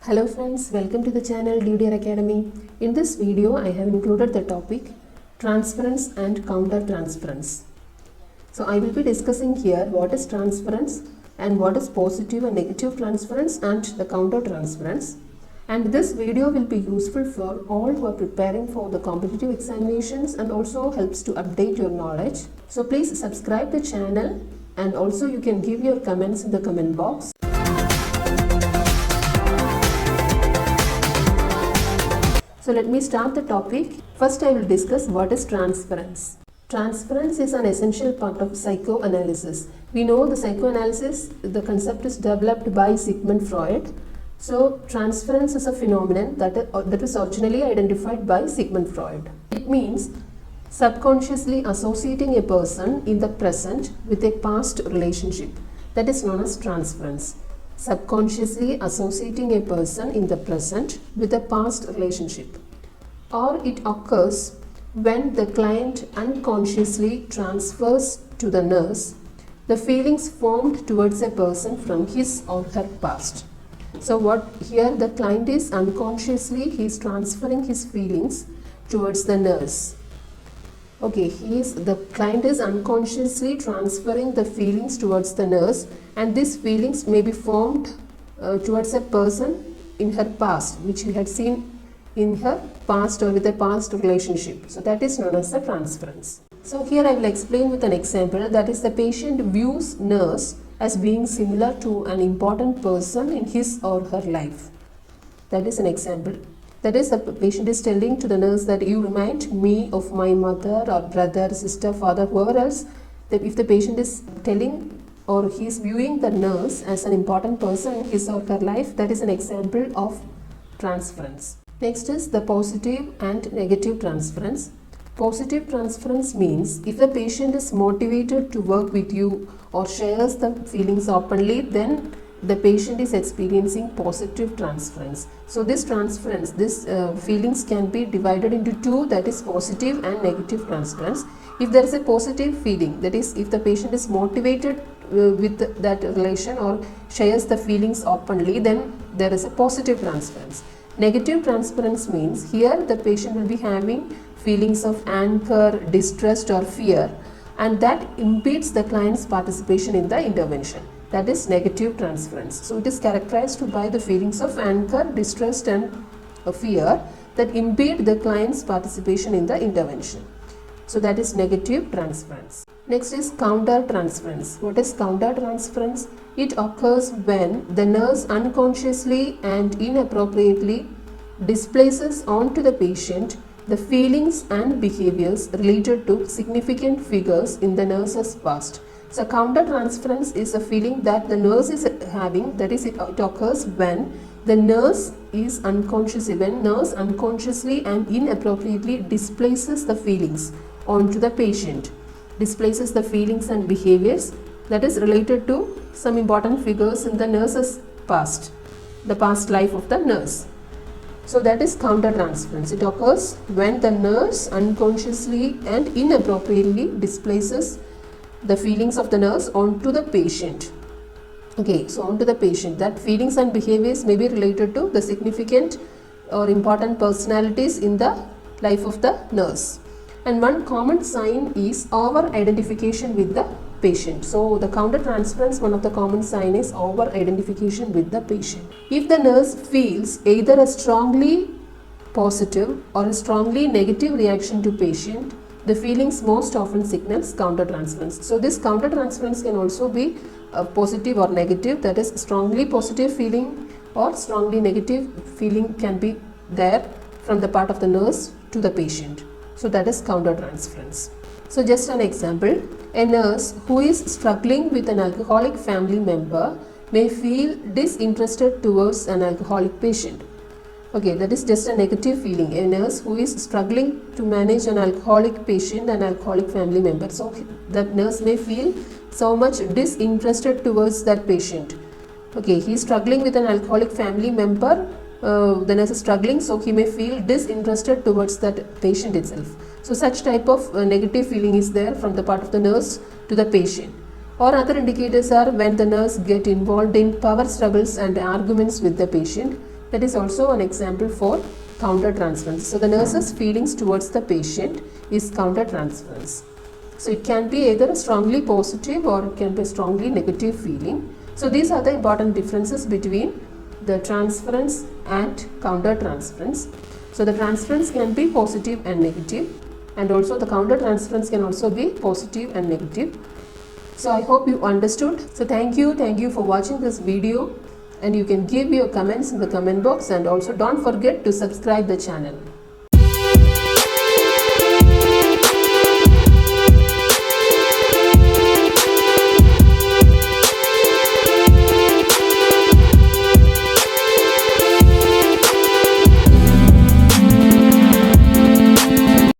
Hello friends, welcome to the channel Dewdear Academy. In this video, I have included the topic Transference and Countertransference. So I will be discussing here what is transference and what is positive and negative transference and the countertransference. And this video will be useful for all who are preparing for the competitive examinations and also helps to update your knowledge. So please subscribe the channel and also you can give your comments in the comment box. So let me start the topic. First I will discuss what is transference. Transference is an essential part of psychoanalysis. We know the psychoanalysis, the concept is developed by Sigmund Freud. So transference is a phenomenon that is originally identified by Sigmund Freud. It means subconsciously associating a person in the present with a past relationship. That is known as transference. Subconsciously associating a person in the present with a past relationship. Or it occurs when the client unconsciously transfers to the nurse the feelings formed towards a person from his or her past. So what here the client is unconsciously, he is transferring his feelings towards the nurse. Okay, the client is unconsciously transferring the feelings towards the nurse, and these feelings may be formed towards a person in her past, which we had seen in her past or with a past relationship. So that is known as the transference. So here I will explain with an example, that is the patient views nurse as being similar to an important person in his or her life. That is an example. That is, the patient is telling to the nurse that you remind me of my mother or brother, sister, father, whoever else. That if the patient is telling or he is viewing the nurse as an important person in his or her life, that is an example of transference. Next is the positive and negative transference. Positive transference means if the patient is motivated to work with you or shares the feelings openly, then the patient is experiencing positive transference. So this transference, feelings can be divided into two, that is positive and negative transference. If there is a positive feeling, that is if the patient is motivated with that relation or shares the feelings openly, then there is a positive transference. Negative transference means here the patient will be having feelings of anger, distrust or fear, and that impedes the client's participation in the intervention. That is negative transference. So it is characterized by the feelings of anger, distrust and fear that impede the client's participation in the intervention. So that is negative transference. Next is countertransference. What is countertransference? It occurs when the nurse unconsciously and inappropriately displaces onto the patient the feelings and behaviors related to significant figures in the nurse's past. So countertransference is a feeling that the nurse is having, that is it occurs when the nurse is unconsciously and inappropriately displaces the feelings onto the patient, displaces the feelings and behaviors that is related to some important figures in the nurse's past, the past life of the nurse. So that is countertransference. It occurs when the nurse unconsciously and inappropriately displaces the feelings of the nurse onto the patient. Okay, so onto the patient. That feelings and behaviors may be related to the significant or important personalities in the life of the nurse. And one common sign is over-identification with the patient. So the countertransference, one of the common sign is over-identification with the patient. If the nurse feels either a strongly positive or a strongly negative reaction to patient, the feelings most often signals countertransference. So this countertransference can also be positive or negative, that is strongly positive feeling or strongly negative feeling can be there from the part of the nurse to the patient. So that is countertransference. So just an example, a nurse who is struggling with an alcoholic family member may feel disinterested towards an alcoholic patient. Okay, that is just a negative feeling. A nurse who is struggling to manage an alcoholic patient and alcoholic family member. So that nurse may feel so much disinterested towards that patient. Okay, he is struggling with an alcoholic family member. The nurse is struggling, so he may feel disinterested towards that patient itself. So such type of negative feeling is there from the part of the nurse to the patient. Or other indicators are when the nurse get involved in power struggles and arguments with the patient. That is also an example for countertransference. So the nurse's feelings towards the patient is countertransference. So it can be either a strongly positive or it can be a strongly negative feeling. So these are the important differences between the transference and countertransference. So the transference can be positive and negative, and also the countertransference can also be positive and negative. So I hope you understood. So thank you for watching this video, and you can give your comments in the comment box, and also don't forget to subscribe the channel.